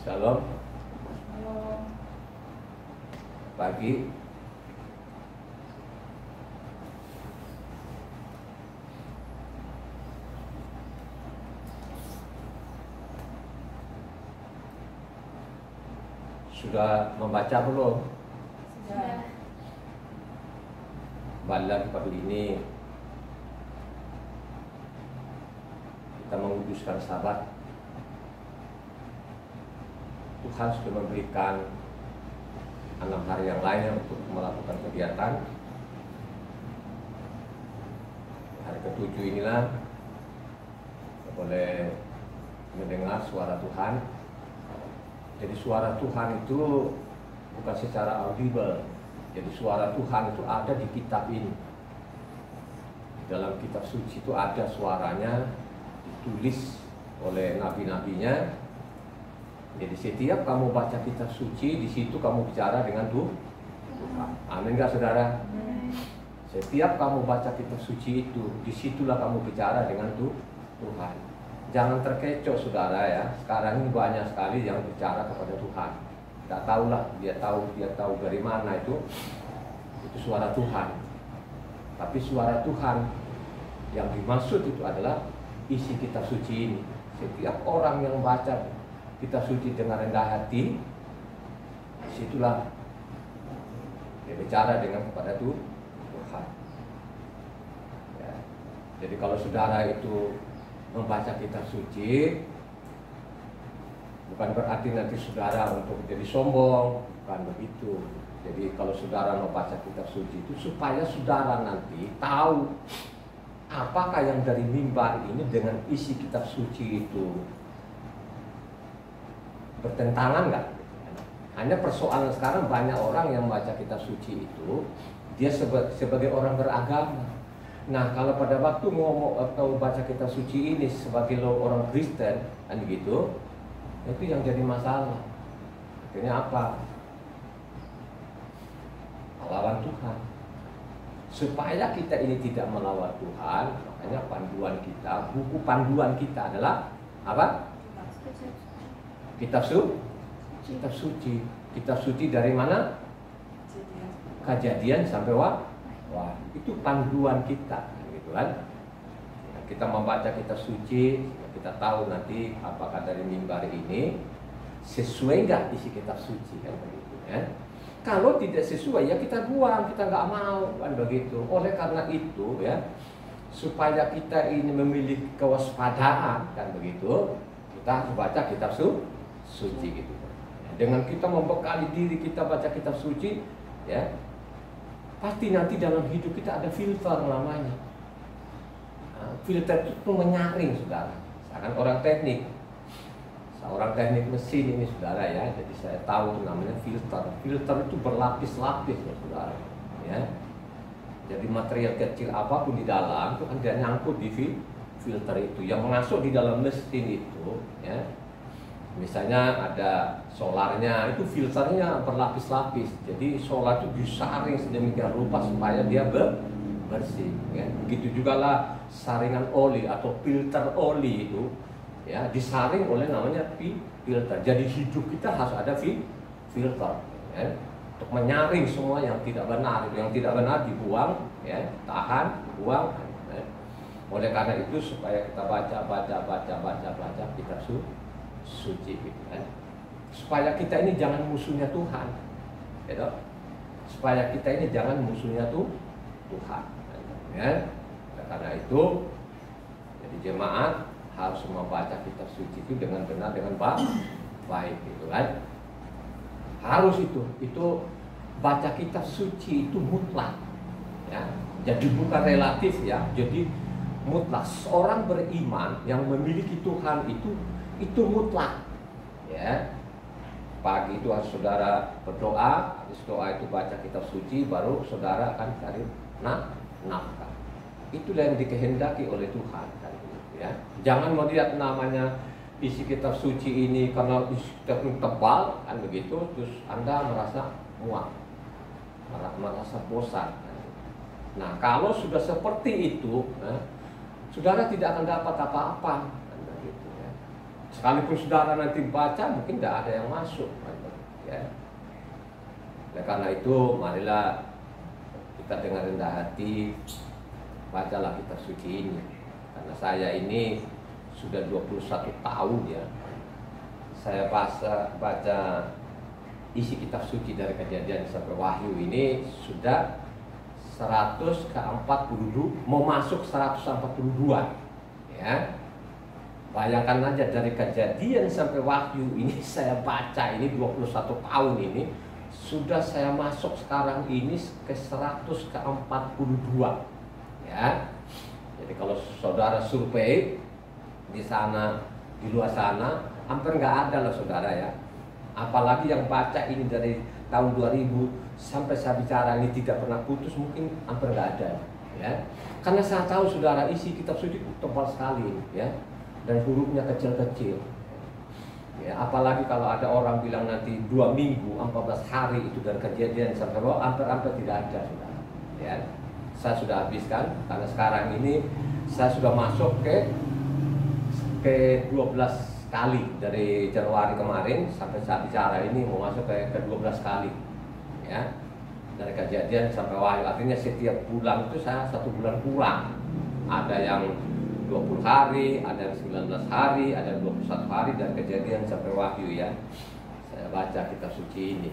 Shalom. Halo. Pagi. Sudah membaca belum? Sudah. Kembali lagi pagi ini kita menguduskan Sabat. Tuhan sudah memberikan 6 hari yang lainnya untuk melakukan kegiatan. Hari ke-7 inilah kita boleh mendengar suara Tuhan. Jadi suara Tuhan itu bukan secara audible. Jadi suara Tuhan itu ada di kitab ini. Dalam kitab suci itu ada suaranya, ditulis oleh nabi-nabinya. Jadi setiap kamu baca kitab suci, di situ kamu bicara dengan Tuhan. Amin nggak saudara? Setiap kamu baca kitab suci itu, disitulah kamu bicara dengan Tuhan. Jangan terkecoh saudara ya. Sekarang ini banyak sekali yang bicara kepada Tuhan. Tidak tahulah, dia tahu dari mana itu suara Tuhan. Tapi suara Tuhan yang dimaksud itu adalah isi kitab suci ini. Setiap orang yang baca kitab suci dengan rendah hati, disitulah dia bicara dengan kepada Tuhan. Ya. Jadi kalau saudara itu membaca kitab suci, bukan berarti nanti saudara untuk jadi sombong, bukan begitu. Jadi kalau saudara membaca kitab suci itu supaya saudara nanti tahu apakah yang dari mimbar ini dengan isi kitab suci itu bertentangan nggak? Hanya persoalan sekarang banyak orang yang membaca kitab suci itu dia sebagai orang beragama. Nah kalau pada waktu ngomong atau baca kitab suci ini sebagai orang Kristen kan gitu, itu yang jadi masalah. Akhirnya apa? Melawan Tuhan. Supaya kita ini tidak melawan Tuhan, makanya panduan kita, buku panduan kita adalah apa? Kitab suci. Kitab suci dari mana? Kejadian sampai Wah, itu panduan kita, gitu kan? Kita membaca kitab suci, kita tahu nanti apakah dari mimbar ini sesuai nggak isi kitab suci, kan begitu ya. Kalau tidak sesuai ya kita buang, kita nggak mau, kan begitu. Oleh karena itu ya, supaya kita ini memiliki kewaspadaan, kan begitu, kita harus baca kitab suci gitu. Dengan kita membekali diri kita baca kitab suci, ya, pasti nanti dalam hidup kita ada filter namanya. Nah, filter itu menyaring saudara. Misalkan orang teknik, seorang teknik mesin ini saudara ya. Jadi saya tahu itu namanya filter. Filter itu berlapis-lapis ya saudara. Ya. Jadi material kecil apapun di dalam itu kan dia nyangkut di filter itu. Yang masuk di dalam mesin itu, ya. Misalnya ada solarnya, itu filternya berlapis-lapis. Jadi solar itu disaring sedemikian rupa supaya dia bersih. Ya. Begitu juga lah saringan oli atau filter oli itu, ya disaring oleh namanya filter. Jadi hidup kita harus ada filter, ya, untuk menyaring semua yang tidak benar. Yang tidak benar dibuang, ya, tahan, buang. Ya. Oleh karena itu supaya kita baca kitab suci gitu kan. Supaya kita ini jangan musuhnya Tuhan, gitu. Supaya kita ini jangan musuhnya Tuhan, ya. Karena itu jadi jemaat harus membaca kitab suci itu dengan benar, dengan baik gitu kan. Harus itu baca kitab suci itu mutlak, ya. Jadi bukan relatif ya. Jadi mutlak. Seorang beriman yang memiliki Tuhan itu mutlak, ya. Pagi itu harus saudara berdoa, habis doa itu baca kitab suci, baru saudara akan cari nafkah. Itulah yang dikehendaki oleh Tuhan, kan, ya. Jangan melihat namanya isi kitab suci ini karena isi kitab ini tebal, kan begitu, terus Anda merasa muak, merasa bosan. Nah, kalau sudah seperti itu, saudara tidak akan dapat apa-apa. Sekalipun saudara nanti baca, mungkin tidak ada yang masuk. Ya. Oleh karena itu, marilah kita dengan rendah hati bacalah kitab suci ini. Karena saya ini sudah 21 tahun ya, saya baca isi kitab suci dari Kejadian sampai Wahyu ini sudah 142, mau masuk 142 ya. Bayangkan aja dari Kejadian sampai Wahyu ini saya baca ini 21 tahun ini, sudah saya masuk sekarang ini ke 142 ya. Jadi kalau saudara survei di sana, di luar sana, hampir nggak ada loh saudara ya. Apalagi yang baca ini dari tahun 2000 sampai saya bicara ini tidak pernah putus, mungkin hampir nggak ada ya. Karena saya tahu saudara isi kitab suci tebal sekali ya, dan hurufnya kecil-kecil ya. Apalagi kalau ada orang bilang nanti 2 minggu 14 hari itu dari Kejadian sampai Wahyu, hampir tidak ada saudara ya. Saya sudah habiskan karena sekarang ini saya sudah masuk ke 12 kali dari Januari kemarin sampai saat bicara ini mau masuk ke 12 kali ya, dari Kejadian sampai Wahyu. Artinya setiap bulan itu saya 1 bulan kurang, ada yang 20 hari, ada yang 19 hari, ada yang 21 hari dari Kejadian sampai Wahyu ya. Saya baca kitab suci ini.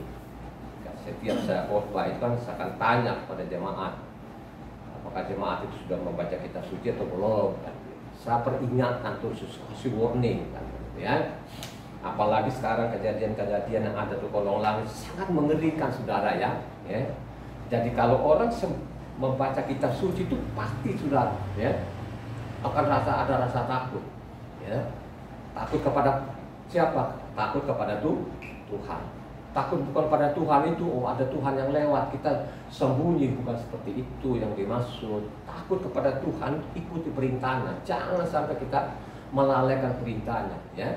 Setiap saya khotbah itu kan saya akan tanya kepada jemaat, apakah jemaat itu sudah membaca kitab suci atau belum kan. Saya peringatkan terus, kasih warning kan ya. Apalagi sekarang kejadian-kejadian yang ada di kolong langit sangat mengerikan saudara ya. Jadi kalau orang membaca kitab suci itu pasti saudara ya akan ada rasa takut ya. Takut kepada siapa? Takut kepada Tuhan. Takut bukan pada Tuhan itu, oh ada Tuhan yang lewat kita sembunyi, bukan seperti itu yang dimaksud. Takut kepada Tuhan, ikuti perintahnya, jangan sampai kita melalaikan perintahnya ya.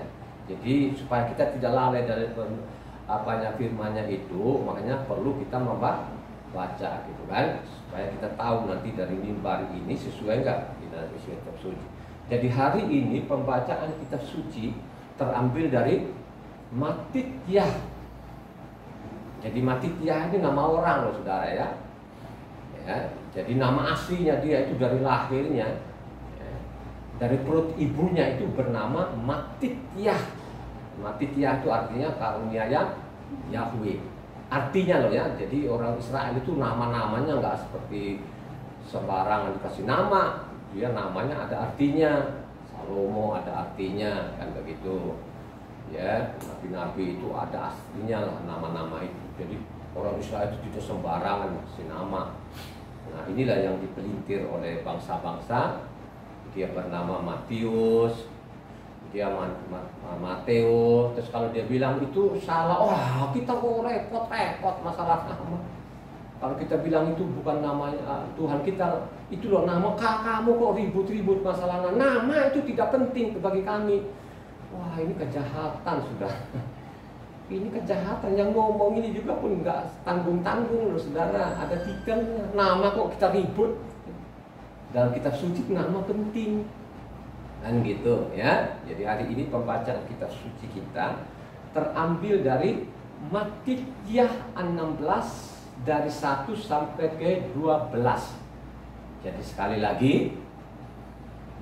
Jadi supaya kita tidak lalai dari firman-nya itu, makanya perlu kita membaca gitu kan, supaya kita tahu nanti dari mimbar ini sesuai enggak di dalam isi kitab suci. Jadi hari ini pembacaan kitab suci terambil dari Mattithiah. Jadi Mattithiah ini nama orang loh saudara ya. Jadi nama aslinya dia itu dari lahirnya ya, dari perut ibunya itu bernama Mattithiah. Mattithiah itu artinya karunia Yahweh. Artinya loh ya, jadi orang Israel itu nama-namanya nggak seperti sembarangan dikasih nama. Dia namanya ada artinya. Salomo ada artinya kan begitu. Ya, nabi-nabi itu ada aslinya lah nama-nama itu. Jadi orang Israel itu tidak sembarangan kasih nama. Nah inilah yang dipelintir oleh bangsa-bangsa. Dia bernama Matius, dia Mateo. Terus kalau dia bilang itu salah, wah kita kok repot-repot masalah nama. Kalau kita bilang itu bukan namanya Tuhan kita, itu loh nama kamu kok ribut-ribut masalahnya. Nama itu tidak penting bagi kami. Wah ini kejahatan sudah. Ini kejahatan, yang ngomong ini juga pun nggak tanggung-tanggung loh saudara. Ada titelnya, nama kok kita ribut. Dalam kitab suci nama penting kan gitu ya. Jadi hari ini pembacaan kitab suci kita terambil dari Mattithiah 16 dari 1 sampai ke 12. Jadi sekali lagi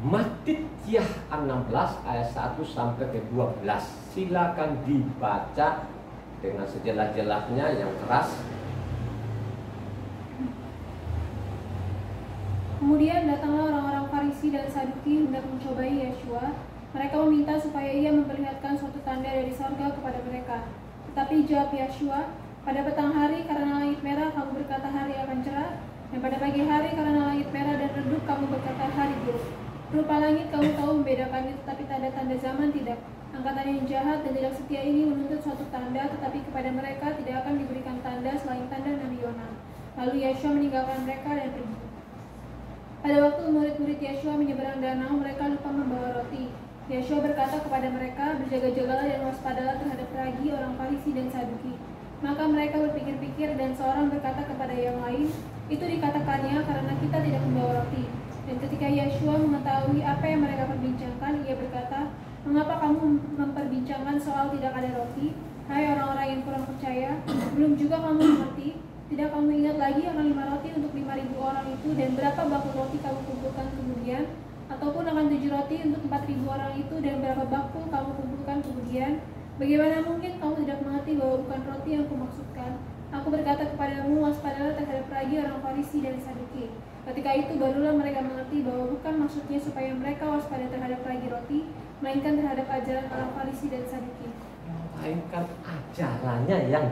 Mattithiah 16 ayat 1 sampai ke 12. Silakan dibaca dengan sejelas-jelasnya yang keras. Kemudian datanglah orang-orang Farisi dan Saduki hendak mencobai Yeshua. Mereka meminta supaya ia memperlihatkan suatu tanda dari sorga kepada mereka. Tetapi jawab Yeshua, pada petang hari karena langit merah kamu berkata hari akan cerah, dan pada pagi hari karena langit merah dan redup kamu berkata hari buruk. Rupa langit kamu tahu membedakannya, tetapi tanda-tanda zaman tidak. Angkatan yang jahat dan tidak setia ini menuntut suatu tanda, tetapi kepada mereka tidak akan diberikan tanda selain tanda Nabi Yona. Lalu Yeshua meninggalkan mereka dan pergi. Pada waktu murid-murid Yeshua menyeberang danau, mereka lupa membawa roti. Yeshua berkata kepada mereka, berjaga-jagalah dan waspadalah terhadap ragi orang Farisi dan Saduki. Maka mereka berpikir-pikir dan seorang berkata kepada yang lain, itu dikatakannya karena kita tidak membawa roti. Dan ketika Yeshua mengetahui apa yang mereka perbincangkan, ia berkata, Mengapa kamu memperbincangkan soal tidak ada roti? Hai orang-orang yang kurang percaya, belum juga kamu mengerti? Tidak kamu ingat lagi akan 5 roti untuk 5.000 orang itu dan berapa bakul roti kamu kumpulkan kemudian? Ataupun akan 7 roti untuk 4.000 orang itu dan berapa bakul kamu kumpulkan kemudian? Bagaimana mungkin kamu tidak mengerti bahwa bukan roti yang kumaksudkan? Aku berkata kepadamu, waspadalah terhadap ragi orang Farisi dan Saduki. Ketika itu barulah mereka mengerti bahwa bukan maksudnya supaya mereka waspada terhadap ragi roti, melainkan terhadap ajaran orang Farisi dan Saduki. Melainkan ajarannya yang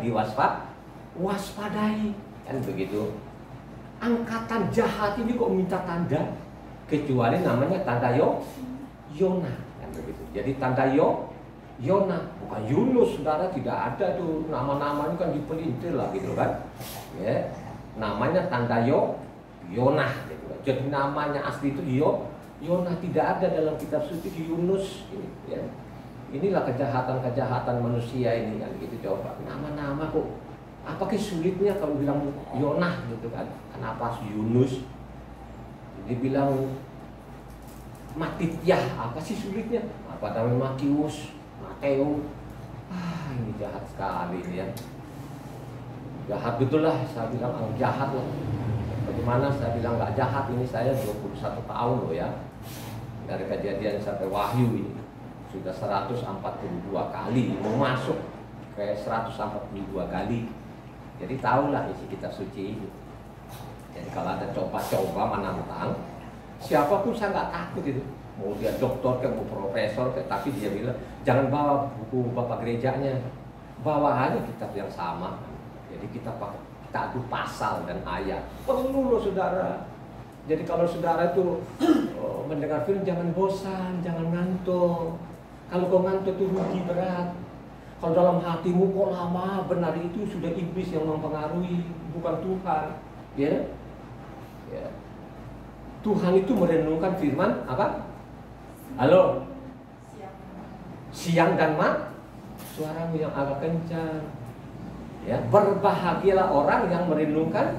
waspadai, kan begitu. Angkatan jahat ini kok minta tanda, kecuali namanya tanda Yona, kan begitu. Jadi tanda Yona, bukan Yunus, saudara, tidak ada tuh nama-namanya kan dipelintir lah gitu kan. Ya, namanya tanda Yona, gitu kan. Jadi namanya asli itu Yona, tidak ada dalam kitab suci Yunus ini. Ya. Inilah kejahatan-kejahatan manusia ini kan gitu. Coba nama-nama kok, apakah sulitnya kalau bilang Yona gitu kan? Kenapa Yunus? Dibilang Matityah, apa sih sulitnya? Apa namanya Matius? Mateo, ini jahat sekali ini ya. Jahat betul lah, saya bilang jahat lah. Bagaimana saya bilang nggak jahat, ini saya 21 tahun loh ya. Dari Kejadian sampai Wahyu ini sudah 142 kali, mau masuk ke 142 kali. Jadi tahulah isi kitab suci ini. Jadi kalau ada coba-coba menantang, siapapun saya nggak takut itu. Mau dia doktor ke, mau profesor ke, tapi dia bilang jangan bawa buku bapak gerejanya, bawa aja kitab yang sama. Jadi kita adu pasal dan ayat. Perlu loh saudara. Jadi kalau saudara itu mendengar film jangan bosan, jangan ngantuk. Kalau kau ngantuk itu rugi berat. Kalau dalam hatimu kok lama, benar itu sudah iblis yang mempengaruhi, bukan Tuhan. Ya, ya. Tuhan itu merenungkan firman apa? Halo, siang dan malam, suaramu yang agak kencang. Ya, berbahagialah orang yang merenungkan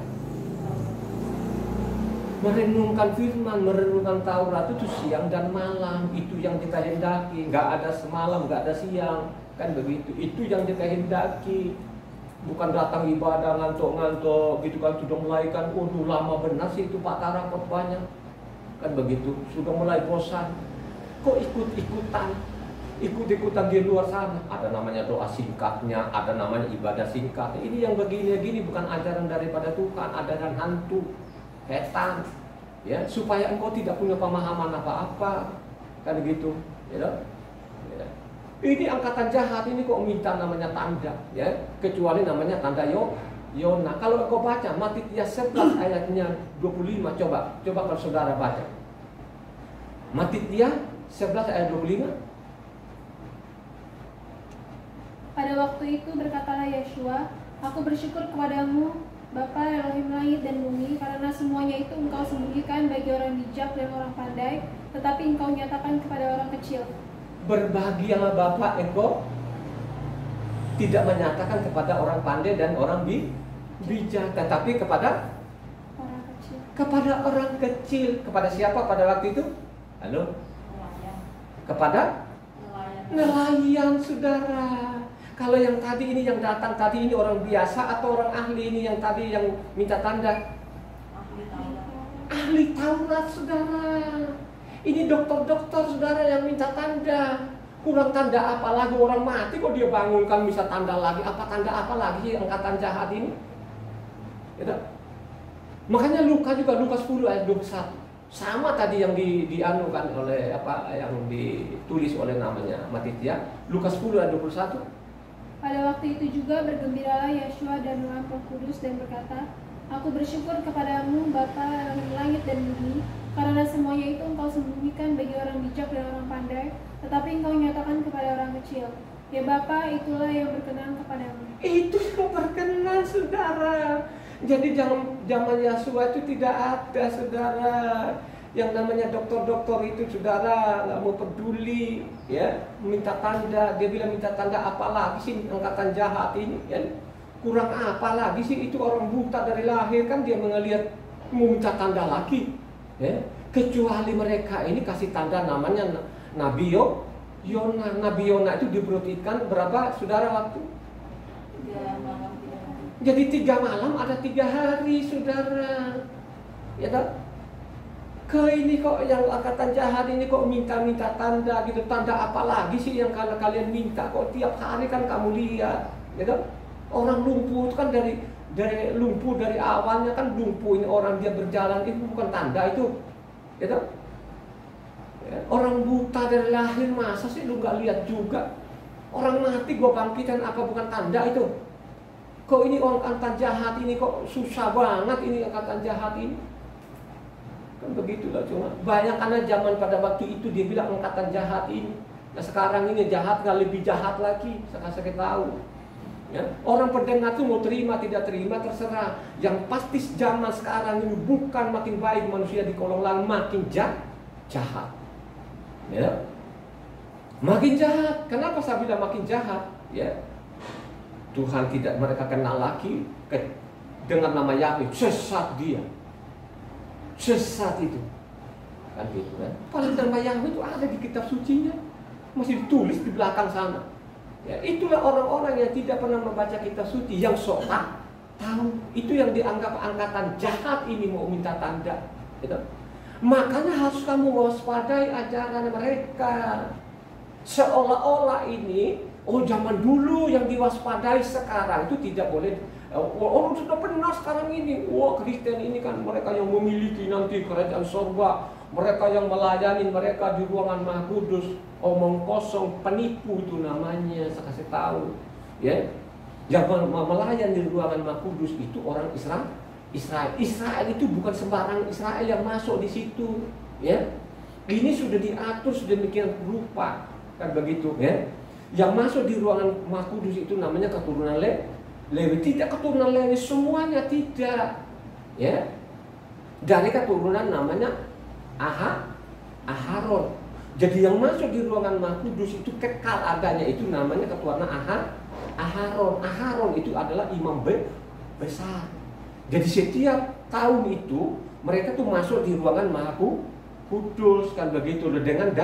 firman, merenungkan Taurat itu siang dan malam. Itu yang kita hendaki. Nggak ada semalam, nggak ada siang, kan begitu. Itu yang kita hendaki. Bukan datang ibadah ngantuk-ngantuk gitu kan, sudah mulai kan, lama benar sih itu Pak Tara khotbahnya, kan begitu. Sudah mulai bosan. Kok ikut-ikutan di luar sana? Ada namanya doa singkatnya, ada namanya ibadah singkat. Ini yang begini bukan ajaran daripada Tuhan, ajaran hantu, setan. Ya, supaya engkau tidak punya pemahaman apa-apa, kan begitu. Ya, ya. Ini angkatan jahat ini kok minta namanya tanda, ya, kecuali namanya tanda Yona. Kalau engkau baca Matityas 11 ayatnya 25, coba kalau saudara baca. Matityas 11 ayat 25. Pada waktu itu berkatalah Yeshua, aku bersyukur kepadamu, Bapa Elohim langit dan bumi, karena semuanya itu engkau sembunyikan bagi orang bijak dan orang pandai, tetapi engkau nyatakan kepada orang kecil. Berbahagialah Bapa, engkau tidak menyatakan kepada orang pandai dan orang bijak, tetapi kepada orang kecil. Kepada orang kecil. Kepada siapa pada waktu itu? Halo? Kepada nelayan, saudara. Kalau yang tadi ini yang datang tadi ini orang biasa atau orang ahli ini yang tadi yang minta tanda? Ahli Taurat, saudara. Ini dokter-dokter, saudara, yang minta tanda. Kurang tanda apa lagi, orang mati kok dia bangunkan bisa tanda lagi. Apa tanda apa lagi angkatan jahat ini? Ya, makanya Lukas 10 ayat 21. Sama tadi yang dianukan oleh apa yang ditulis oleh namanya Matityas, Lukas 10 ayat 21. Pada waktu itu juga bergembiralah Yeshua dan Roh Kudus dan berkata, aku bersyukur kepadamu Bapa langit dan bumi, karena semuanya itu engkau sembunyikan bagi orang bijak dan orang pandai, tetapi engkau nyatakan kepada orang kecil. Ya Bapa, itulah yang berkenan kepadamu. Itu yang berkenan, saudara. Jadi zaman Yeshua itu tidak ada, saudara. Yang namanya dokter-dokter itu, saudara, nggak mau peduli, ya, minta tanda. Dia bilang minta tanda apa lagi sih angkatan jahat ini, ya? Kurang apa lagi sih, itu orang buta dari lahir kan dia melihat mau minta tanda lagi, ya? Kecuali mereka ini kasih tanda namanya Nabi Yona, Nabi Yona itu diberi ikan berapa saudara waktu? 3 malam 3 hari. Jadi 3 malam ada 3 hari saudara. Ya tak? Ke ini kok yang angkatan jahat ini kok minta-minta tanda gitu. Tanda apa lagi sih yang kalian minta? Kok tiap hari kan kamu lihat, ya tak? Orang lumpuh itu kan dari lumpuh dari awalnya kan lumpuh, ini orang dia berjalan itu bukan tanda itu, ya tak? Ya, orang buta dari lahir masa sih lu nggak lihat juga? Orang mati gua bangkitkan apa bukan tanda itu? Kok ini orang angkatan jahat ini kok susah banget ini angkatan jahat ini? Kan begitulah, cuma bayangkan zaman pada waktu itu dia bilang angkatan jahat ini. Nah sekarang ini jahat nggak lebih jahat lagi, saya tahu. Ya, orang pendengar itu mau terima tidak terima terserah. Yang pasti zaman sekarang ini bukan makin baik manusia di kolong lang, makin jahat. Ya, makin jahat. Kenapa saya bilang makin jahat? Ya, Tuhan tidak mereka kenal lagi dengan nama Yahweh, sesat dia, sesat itu, kan gitu kan? Padahal nama Yahweh itu ada di kitab sucinya, masih ditulis di belakang sana. Ya, itulah orang-orang yang tidak pernah membaca kitab suci, yang sok tahu. Itu yang dianggap angkatan jahat ini mau minta tanda. Gitu. Makanya harus kamu waspadai ajaran mereka. Seolah-olah ini, zaman dulu yang diwaspadai, sekarang itu tidak boleh. Orang sudah benar sekarang ini. Kristen ini kan mereka yang memiliki nanti kerajaan surga. Mereka yang melayani mereka di ruangan Maha Kudus. Omong kosong, penipu itu namanya, saya kasih tahu. Ya, yang melayani di ruangan Maha Kudus itu orang Israel. Israel itu bukan sembarang Israel yang masuk di situ. Ya, ini sudah diatur sedemikian rupa, kan begitu. Ya, yang masuk di ruangan Maha Kudus itu namanya keturunan Lewi, tidak keturunan Lewi semuanya, tidak. Ya, dari keturunan namanya Aharon. Jadi yang masuk di ruangan Maha Kudus itu kekal adanya, itu namanya keturunan Aharon. Aharon itu adalah imam besar. Jadi setiap tahun itu mereka tuh masuk di ruangan Maha Kudus, kan begitu, dengan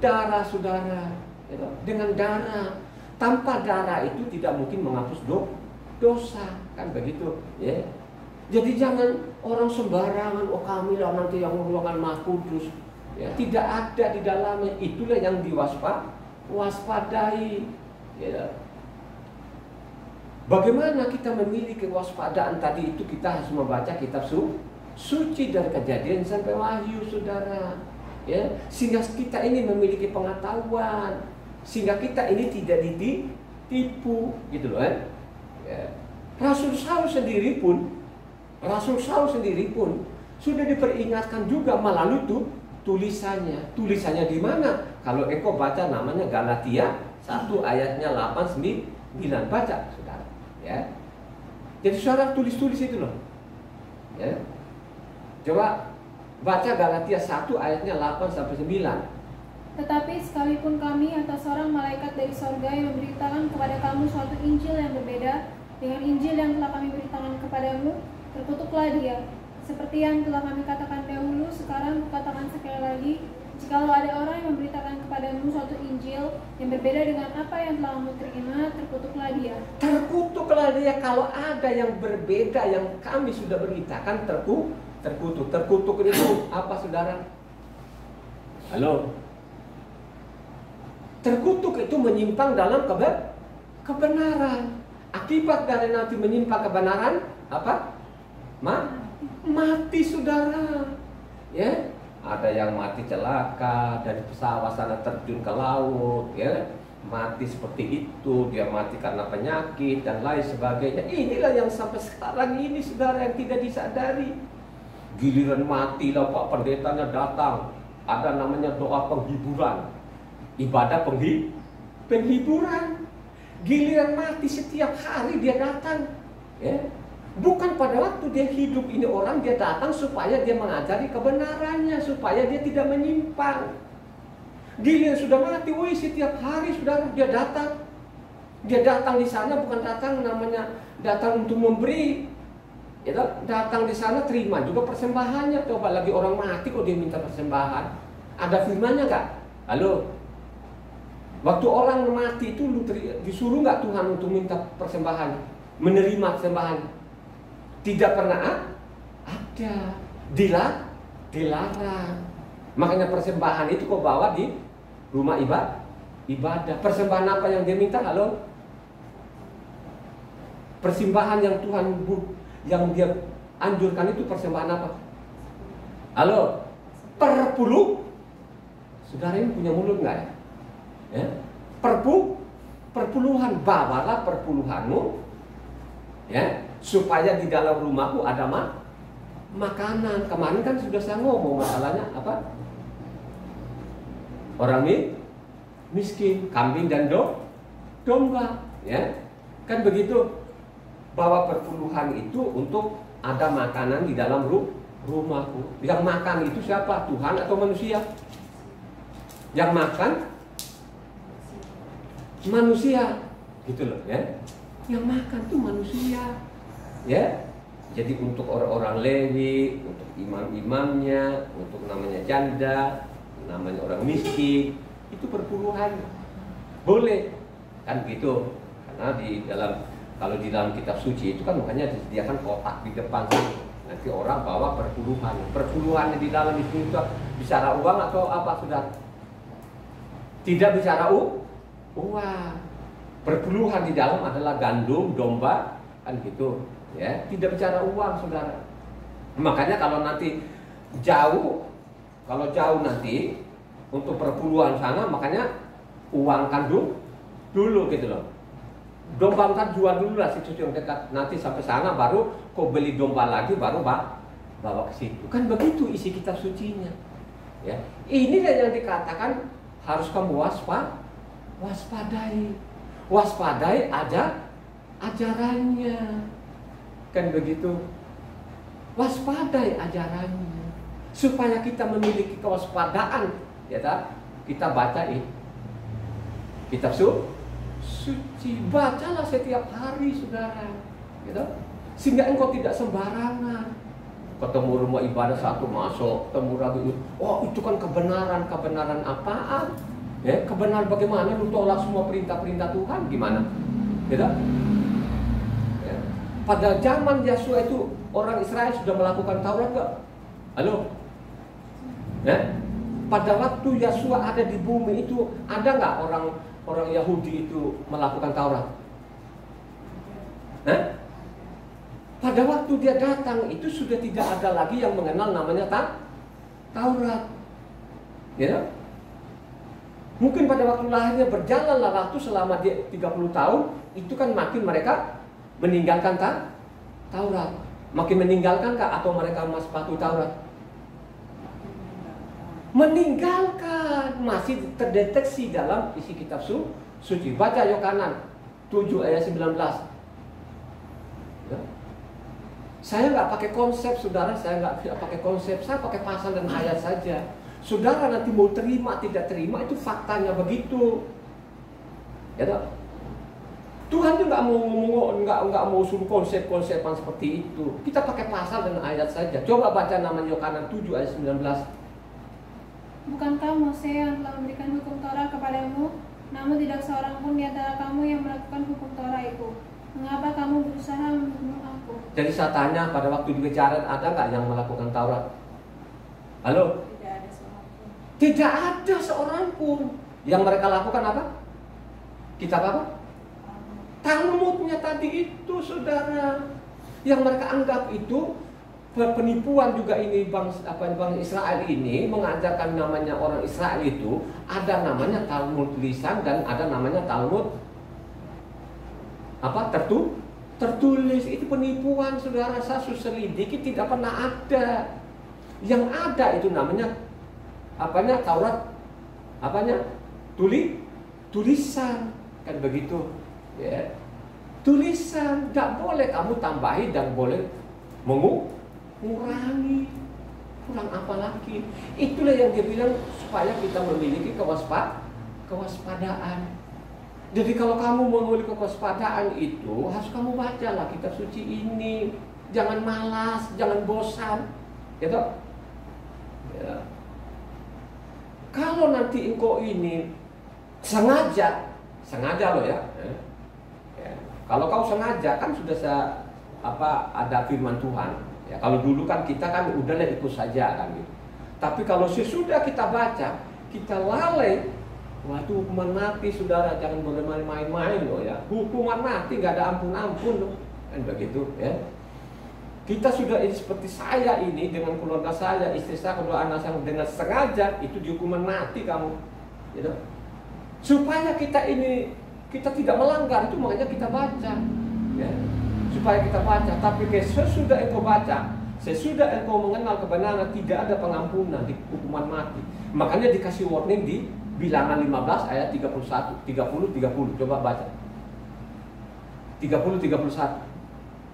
darah saudara, gitu. Dengan darah. Tanpa darah itu tidak mungkin menghapus dosa, kan begitu, ya. Jadi jangan orang sembarangan, kami lah nanti yang ruangan Maha Kudus. Ya, tidak ada di dalamnya. Itulah yang diwaspadai. Ya. Bagaimana kita memiliki kewaspadaan tadi itu? Kita harus membaca kitab suci dari Kejadian sampai Wahyu, saudara. Ya, sehingga kita ini memiliki pengetahuan, sehingga kita ini tidak ditipu, gitu loh. Ya. Rasul Saul sendiri pun sudah diperingatkan juga melalui tulisannya. Tulisannya di mana? Kalau Eko baca namanya Galatia 1 ayatnya 8-9, baca saudara. Ya. Jadi saudara tulis itu loh. Ya. Coba baca Galatia 1 ayatnya 8-9. Tetapi sekalipun kami atau seorang malaikat dari sorga yang memberitakan kepada kamu suatu Injil yang berbeda dengan Injil yang telah kami beritakan kepadamu, terkutuklah dia. Seperti yang telah kami katakan dahulu, sekarang kukatakan sekali lagi, jikalau ada orang yang memberitakan kepadamu suatu Injil yang berbeda dengan apa yang telah kamu terima, terkutuklah dia. Terkutuklah dia. Kalau ada yang berbeda yang kami sudah beritakan, terkutuk. Terkutuk itu apa saudara? Halo? Terkutuk itu menyimpang dalam kebenaran. Akibat dari nanti menyimpang kebenaran, apa? Mati saudara. Ya, ada yang mati celaka dari pesawat sana terjun ke laut, ya, mati seperti itu, dia mati karena penyakit dan lain sebagainya. Inilah yang sampai sekarang ini saudara yang tidak disadari. Giliran mati lah Pak Pendetanya datang, ada namanya doa penghiburan, ibadah penghiburan. Giliran mati setiap hari dia datang, ya. Bukan pada waktu dia hidup ini orang dia datang supaya dia mengajari kebenarannya, supaya dia tidak menyimpang. Giliran sudah mati, setiap hari saudara dia datang. Dia datang di sana bukan datang namanya datang untuk memberi, ya, datang di sana terima juga persembahannya. Coba lagi orang mati kok dia minta persembahan. Ada firmannya nggak? Halo, Waktu orang mati itu disuruh nggak Tuhan untuk minta persembahan, menerima persembahan? Tidak pernah ada, dilarang. Makanya persembahan itu kau bawa di rumah ibadah. Persembahan apa yang dia minta? Halo? Persembahan yang Tuhan yang dia anjurkan itu persembahan apa? Halo? Perpuluh? Saudara ini punya mulut nggak ya? Ya? Perpuluhan, bawalah perpuluhanmu, ya, supaya di dalam rumahku ada makanan. Kemarin kan sudah saya ngomong masalahnya apa? Orang miskin, kambing dan domba, ya, kan begitu. Bawa perpuluhan itu untuk ada makanan di dalam rumahku. Yang makan itu siapa? Tuhan atau manusia? Yang makan manusia, gitu loh, ya. Yang makan tuh manusia, ya. Jadi untuk orang-orang Lewi, untuk imam-imamnya, untuk namanya janda, namanya orang miskin, itu perpuluhan boleh, kan gitu. Karena kalau di dalam kitab suci itu kan makanya disediakan kotak di depan sini. Nanti orang bawa perpuluhan. Perpuluhannya di dalam itu bicara uang atau apa, sudah? Tidak bicara uang. Perpuluhan di dalam adalah gandum, domba, kan gitu, ya. Tidak bicara uang, saudara. Makanya kalau nanti jauh nanti untuk perpuluhan sana, makanya uangkan dulu gitu loh. Domba ntar jual dulu lah situ yang dekat. Nanti sampai sana baru kau beli domba lagi, baru bawa ke situ. Kan begitu isi kitab sucinya, ya. Inilah yang dikatakan harus kamu waspadai ajarannya, kan begitu. Waspadai ajarannya supaya kita memiliki kewaspadaan, ya tak? Kita baca kitab suci, bacalah setiap hari, saudara, gitu. Sehingga engkau tidak sembarangan ketemu rumah ibadah satu masuk, ketemu lagi, oh itu kan kebenaran apaan? Ya, kebenaran bagaimana? Lu tolak semua perintah-perintah Tuhan, gimana? Gitu? Ya. Pada zaman Yosua itu orang Israel sudah melakukan Taurat nggak? Halo? Ya? Pada waktu Yosua ada di bumi itu ada nggak orang Yahudi itu melakukan Taurat? Pada waktu dia datang itu sudah tidak ada lagi yang mengenal namanya Taurat. Ya? Mungkin pada waktu lahirnya berjalanlah waktu selama dia 30 tahun, itu kan makin mereka meninggalkan Taurat. Makin meninggalkan kah atau mereka masih patuh Taurat? Meninggalkan, masih terdeteksi dalam isi kitab suci. Baca Yohanan 7 ayat 19. Ya. Saya nggak pakai konsep, saudara. Saya nggak pakai konsep. Saya pakai pasal dan ayat saja. Saudara nanti mau terima tidak terima itu faktanya begitu. Ya tak? Tuhan tuh nggak mau suruh konsep-konsepan seperti itu. Kita pakai pasal dan ayat saja. Coba baca nama Yohanan 7 ayat 19. Bukankah Mose yang telah memberikan hukum Torah kepadamu, namun tidak seorang pun di antara kamu yang melakukan hukum Torah itu. Mengapa kamu berusaha membunuh aku? Jadi saya tanya, pada waktu di Kejaran ada nggak yang melakukan Taurat? Halo? Tidak ada seorang pun. Tidak ada seorang pun. Yang mereka lakukan apa? Kitab apa? Talmudnya tadi itu, saudara. Yang mereka anggap itu penipuan juga ini bangsa Israel ini mengajarkan namanya orang Israel itu ada namanya Talmud lisan dan ada namanya Talmud apa tertulis. Itu penipuan, saudara. Saya selidiki tidak pernah ada. Yang ada itu namanya Taurat tulisan, kan begitu, ya. Tulisan, tidak boleh kamu tambahi dan boleh mengurangi. Kurang apa lagi? Itulah yang dia bilang supaya kita memiliki kewaspadaan. Jadi kalau kamu memiliki kewaspadaan itu harus kamu bacalah kitab suci ini. Jangan malas, jangan bosan, gitu. Ya. Kalau nanti engkau ini sengaja loh ya. Kalau kau sengaja kan sudah ada firman Tuhan. Ya, kalau dulu kan kita kan udah ikut saja kan gitu. Tapi kalau sesudah kita baca, kita lalai, wah itu hukuman mati saudara, jangan boleh main-main loh ya. Hukuman mati nggak ada ampun-ampun loh, kan begitu ya. Kita sudah ini seperti saya ini dengan keluarga saya, istri saya, kedua anak saya dengan sengaja itu dihukuman mati kamu, gitu. Supaya kita tidak melanggar itu makanya kita baca, ya. Supaya kita baca. Tapi sesudah engkau baca, sesudah engkau mengenal kebenaran, tidak ada pengampunan di hukuman mati. Makanya dikasih warning di Bilangan 15 ayat 31, 30. Coba baca. 30-31.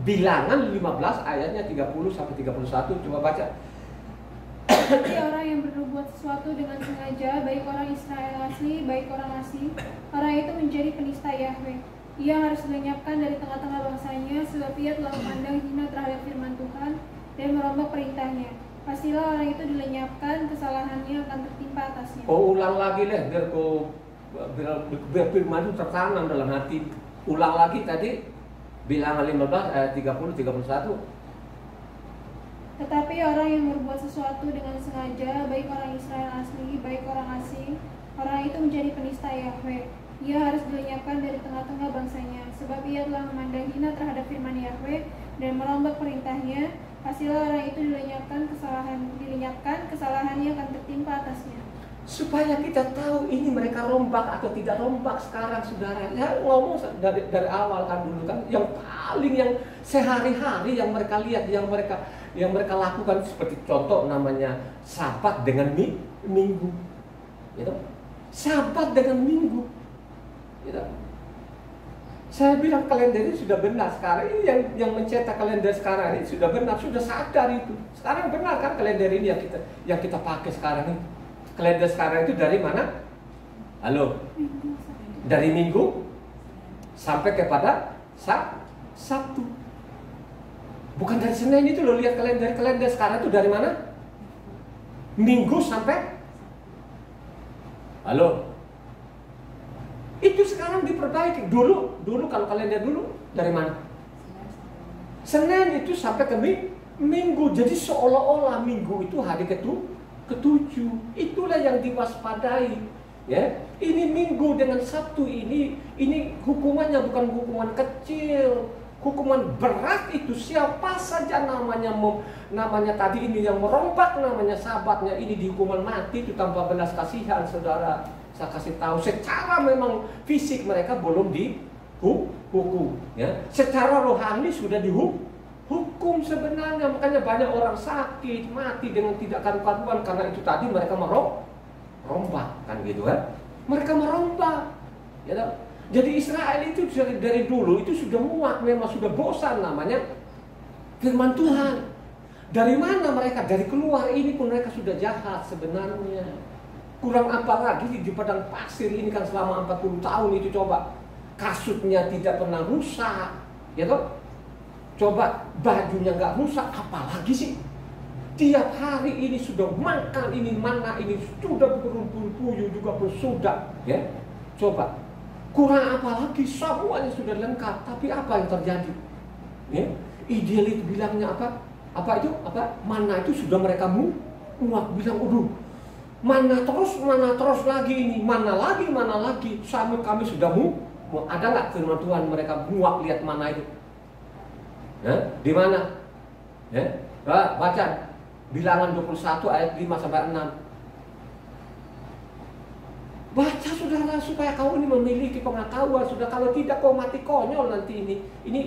Bilangan 15 ayatnya 30-31, coba baca. Seperti orang yang berbuat sesuatu dengan sengaja, baik orang Israel asli, baik orang asing, orang itu menjadi penista Yahweh. Ia harus dilenyapkan dari tengah-tengah bangsanya, sebab ia telah memandang hina terhadap firman Tuhan dan merombak perintahnya. Pastilah orang itu dilenyapkan, kesalahannya akan tertimpa atasnya. Oh, ulang lagi deh, biar firman itu tertanam dalam hati. Ulang lagi tadi. Bilangan 15 ayat 30-31. Tetapi orang yang berbuat sesuatu dengan sengaja, baik orang Israel asli, baik orang asing, orang itu menjadi penista Yahweh. Ia harus dilenyapkan dari tengah-tengah bangsanya, sebab ia telah memandang hina terhadap firman Yahweh dan merombak perintahnya. Pastilah orang itu dilenyapkan, kesalahannya akan tertimpa atasnya. Supaya kita tahu ini mereka rombak atau tidak rombak sekarang saudara. Ya ngomong dari awal kan dulu kan, yang paling yang sehari-hari yang mereka lihat, yang mereka lakukan seperti contoh namanya Sabat dengan minggu, gitu. Sabat dengan minggu, gitu. Saya bilang kalender ini sudah benar sekarang. Ini yang mencetak kalender sekarang ini sudah benar, sudah sadar itu. Sekarang benar kan kalender ini yang kita pakai sekarang ini. Kalender sekarang itu dari mana? Halo? Dari Minggu sampai kepada Sabtu. Bukan dari Senin itu loh, lihat kalender sekarang itu dari mana? Minggu sampai halo? Itu sekarang diperbaiki. Dulu kalau kalender dulu dari mana? Senin itu sampai ke Minggu. Jadi seolah-olah Minggu itu hari ketujuh. Itulah yang diwaspadai, ya. Ini Minggu dengan Sabtu ini hukumannya bukan hukuman kecil, hukuman berat itu. Siapa saja namanya tadi ini yang merombak namanya Sabatnya ini dihukuman mati itu tanpa belas kasihan, saudara. Saya kasih tahu, secara memang fisik mereka belum dihukum, ya. Secara rohani sudah dihukum sebenarnya. Makanya banyak orang sakit, mati dengan tidak karu-karuan karena itu tadi mereka merombak kan gitu kan. Mereka merombak, ya. Jadi Israel itu dari dulu itu sudah muak, memang sudah bosan namanya firman Tuhan. Dari mana mereka? Dari keluar ini pun mereka sudah jahat sebenarnya. Kurang apa lagi di padang pasir ini kan selama 40 tahun itu, coba kasutnya tidak pernah rusak, ya toh? Coba bajunya nggak rusak, apalagi sih? Tiap hari ini sudah makan ini mana ini sudah berumpul puyuh juga bersudah, ya. Coba kurang apa lagi? Semuanya sudah lengkap, tapi apa yang terjadi? Ya, ideal itu bilangnya apa? Apa itu? Apa? Mana itu sudah mereka muak bilang, udah mana terus lagi ini, mana lagi? Sama kami sudah ada nggak firman Tuhan mereka muak lihat mana itu? Ya, di mana? Ya, baca Bilangan 21 ayat 5 sampai 6. Baca saudara supaya kau ini memiliki pengetahuan. Sudah, kalau tidak kau mati konyol nanti ini. Ini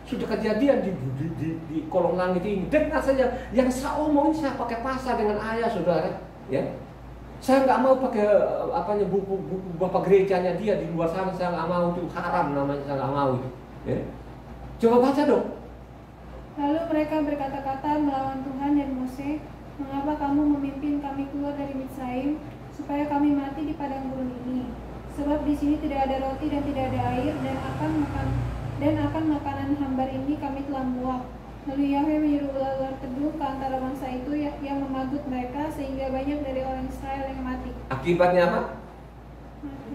sudah kejadian di kolong langit ini. Dengar saja yang saya omongin, saya pakai pasal dengan ayah saudara. Ya, saya nggak mau pakai buku bapak gerejanya dia di luar sana. Saya nggak mau, itu haram namanya, saya nggak mau itu. Ya. Coba baca dong. Lalu mereka berkata-kata melawan Tuhan dan Mose, mengapa kamu memimpin kami keluar dari Misraim, supaya kami mati di padang gurun ini? Sebab di sini tidak ada roti dan tidak ada air, dan akan makanan hambar ini kami telah muak. Lalu Yahweh menyuruh ular teduh ke antara bangsa itu yang memagut mereka, sehingga banyak dari orang Israel yang mati. Akibatnya apa?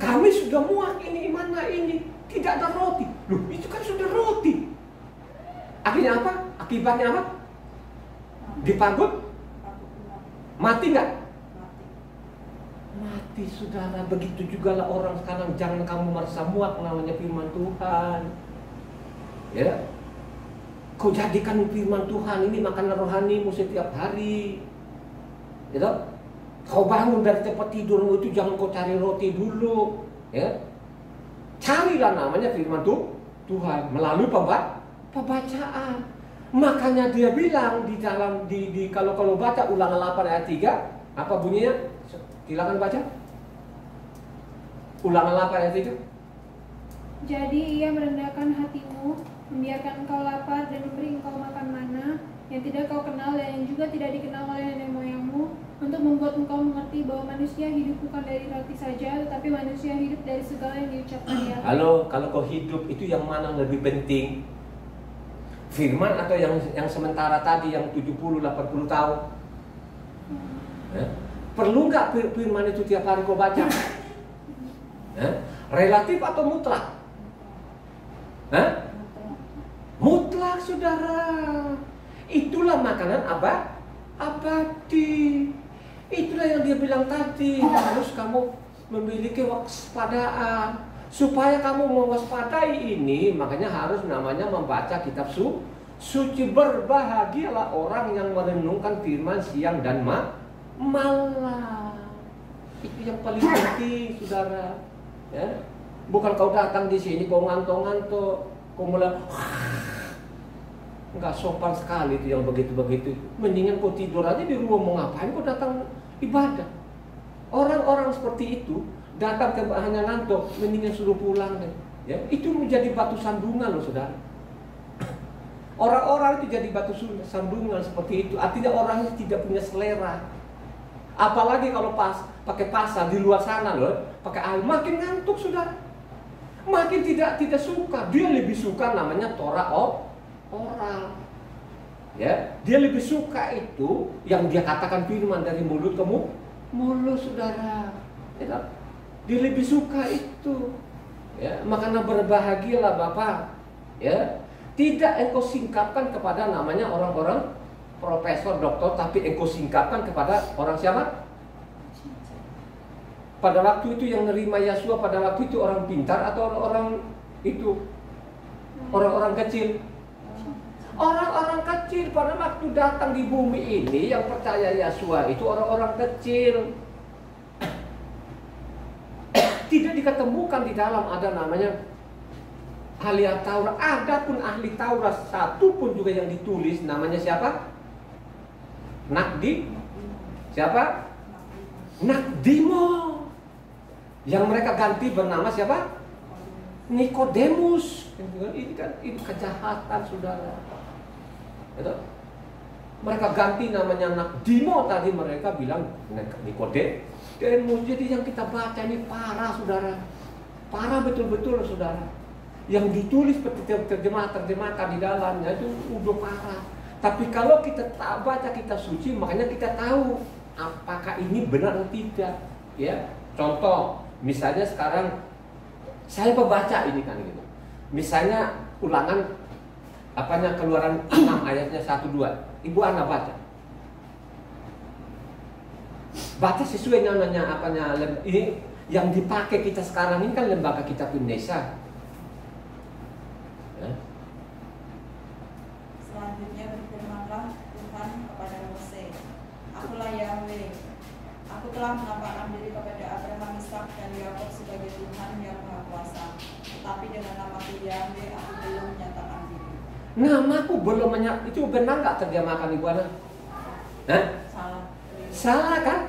Kami sudah muak ini, mana ini? Tidak ada roti. Loh, itu kan sudah roti. Akhirnya apa? Akibatnya apa? Dipagut? Mati nggak? Mati, saudara. Begitu juga lah orang sekarang. Jangan kamu merasa muak namanya firman Tuhan. Ya, kau jadikan firman Tuhan ini makanan rohanimu setiap hari. Ya, kau bangun dari tempat tidurmu itu jangan kau cari roti dulu. Ya, carilah namanya firman Tuhan melalui pembacaan. Makanya dia bilang di dalam kalau baca Ulangan 8 ayat 3, apa bunyinya? Silakan baca. Ulangan 8 ayat 3. Jadi ia merendahkan hatimu, membiarkan engkau lapar dan memberi engkau makan mana yang tidak kau kenal dan yang juga tidak dikenal oleh nenek moyangmu, untuk membuat engkau mengerti bahwa manusia hidup bukan dari roti saja, tetapi manusia hidup dari segala yang diucapkan Yahweh. Halo, kalau kau hidup itu yang mana lebih penting? Firman atau yang sementara tadi yang 70-80 tahun? Perlu nggak firman itu tiap hari kau baca? Relatif atau mutlak? Mutlak, saudara. Itulah makanan abadi. Itulah yang dia bilang tadi. Harus kamu memiliki kewaspadaan. Supaya kamu mewaspadai ini, makanya harus namanya membaca kitab suci. Berbahagialah orang yang merenungkan firman siang dan malam. Itu yang paling penting, saudara. Ya? Bukan kau datang di sini kau ngantuk-ngantuk, kau mulai nggak sopan sekali itu yang begitu-begitu. Mendingan kau tidur aja di rumah, mau ngapain kau datang ibadah? Orang-orang seperti itu datang hanya ngantuk, mendingan suruh pulang deh. Ya, itu menjadi batu sandungan loh, saudara. Orang-orang itu jadi batu sandungan seperti itu. Artinya orang itu tidak punya selera. Apalagi kalau pakai pasar di luar sana loh, pakai air, makin ngantuk, saudara. Makin tidak suka. Dia lebih suka namanya Torah oral. Ya, dia lebih suka itu yang dia katakan firman dari mulut ke mulut, saudara. Ya, dia lebih suka itu. Ya, makanya berbahagialah Bapak. Ya, tidak engkau singkapkan kepada namanya orang-orang profesor, doktor, tapi engkau singkapkan kepada orang siapa? Pada waktu itu yang nerima Yesua pada waktu itu orang pintar atau orang itu orang-orang kecil? Orang-orang kecil pada waktu datang di bumi ini yang percaya Yesua itu orang-orang kecil. Tidak diketemukan di dalam ada namanya ahli Taurat. Adapun ahli Taurat satu pun juga yang ditulis namanya siapa? Siapa? Nakdimo. Yang mereka ganti bernama siapa? Nikodemus. Ini kan itu kejahatan, saudara. Gitu? Mereka ganti namanya Nakdimo, tadi mereka bilang Nikodemus. Jadi yang kita baca ini parah, saudara. Parah betul-betul, saudara. Yang ditulis terjemah-terjemahkan di dalamnya itu udah parah. Tapi kalau kita tak baca kitab suci, makanya kita tahu apakah ini benar atau tidak. Ya, contoh. Misalnya sekarang saya membaca ini kan gitu. Misalnya Ulangan Keluaran 6 ayatnya 1-2. Ibu Ana baca. Baca sesuai namanya ini yang dipakai kita sekarang ini kan Lembaga Kitab Indonesia. Ya. Selanjutnya berfirmanlah Tuhan kepada Mose, Akulah Yahweh. Aku telah menampakkan diri kepada Abraham, Ishak, dan Yakub sebagai Tuhan yang Maha Kuasa. Tetapi dengan namaku Yahweh, aku belum menyatakan diri. Namaku belum itu benar nggak terjemahkan Ibu Ana? Salah. Salah kan?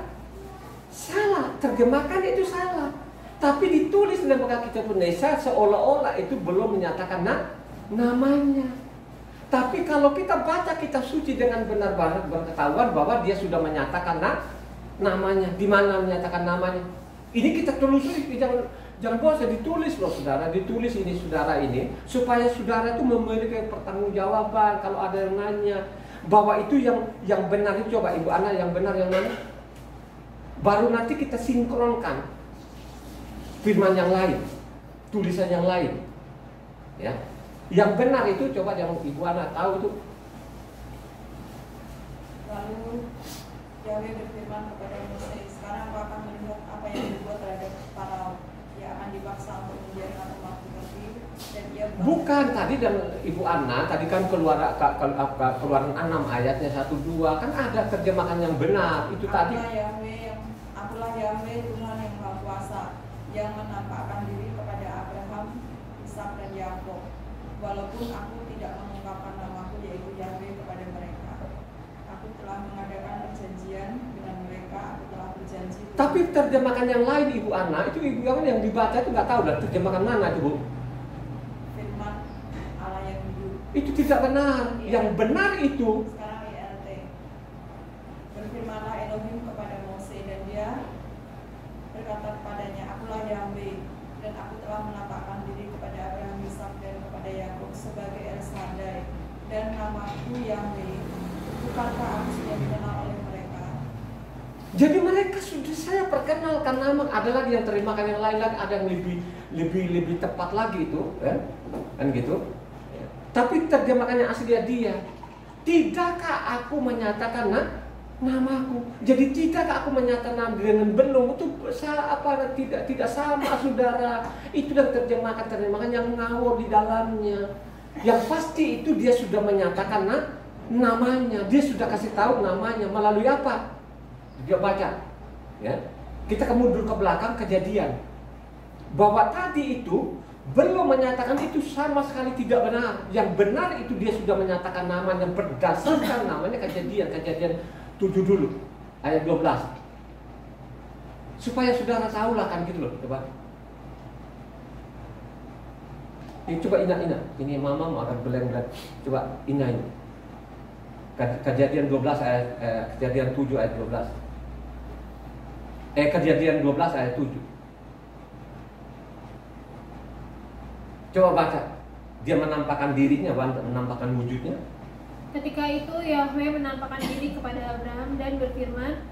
Salah, terjemahkan itu salah. Tapi ditulis dalam Lembaga Kitab Indonesia seolah-olah itu belum menyatakan namanya. Tapi kalau kita baca kitab suci dengan benar-benar berketahuan bahwa dia sudah menyatakan namanya, di mana menyatakan namanya. Ini kita telusuri, jangan bosan ditulis loh, saudara. Ditulis ini saudara ini supaya saudara itu memiliki pertanggungjawaban kalau ada yang nanya bahwa itu yang benar itu. Coba Ibu Ana yang benar yang mana? Baru nanti kita sinkronkan. firman yang lain, tulisan yang lain. Ya. Yang benar itu coba yang Ibu Ana tahu itu. Lalu Yahweh berfirman kepada Mose, sekarang kau akan melihat apa yang dibuat terhadap Farao. Ia akan dipaksa untuk membiarkan umatku pergi, dan ia Bukan tadi dan Ibu Ana tadi kan Keluaran 6 ayatnya 1-2 kan ada terjemahan yang benar itu tadi. Akulah Yahweh Tuhan yang Maha Kuasa, yang menampakkan diri kepada Abraham, Ishak dan Yakub. Walaupun aku tidak mengungkapkan namaku yaitu Yahweh kepada mereka, aku telah mengadakan perjanjian dengan mereka. Aku telah berjanji. Tapi terjemahan yang lain Ibu Ana itu Ibu Ana yang dibaca itu nggak tahu lah terjemahan mana itu Bu. Firman Allah yang hidup. Itu tidak benar. Yang benar itu Sekarang ILT. Berfirmanlah Elohim kepada Mose, dan dia berkata kepadanya, akulah Yahweh, dan aku telah menampakkan diri kepada Abraham, Ishak dan kepada Yakub sebagai El Shaddai, dan namaku Yahweh. Bukankah aku sudah dikenal oleh mereka? jadi mereka sudah saya perkenalkan nama, ada lagi yang terjemahan yang lain lagi, ada yang lebih tepat lagi itu, kan gitu. Tapi terjemahannya asli dia. Tidakkah aku menyatakan namaku? Jadi tidakkah aku menyatakan dengan belum itu tidak sama saudara. Itu yang terjemahan yang ngawur di dalamnya. Yang pasti itu dia sudah menyatakan namanya, dia sudah kasih tahu namanya melalui apa? Dia baca, ya. Kita mundur ke belakang Kejadian. Bahwa tadi itu belum menyatakan itu sama sekali tidak benar. Yang benar itu dia sudah menyatakan namanya berdasarkan namanya Kejadian 7 dulu ayat 12. Supaya saudara tahu lah kan gitu loh, coba. Coba ina. Ini mama mau akan beleng-beleng. Coba ina ini. Kejadian 12 ayat Kejadian 7 ayat 12. Kejadian 12 ayat 7. Coba baca. Dia menampakkan dirinya, menampakkan wujudnya. Ketika itu Yahweh menampakkan diri kepada Abraham dan berfirman,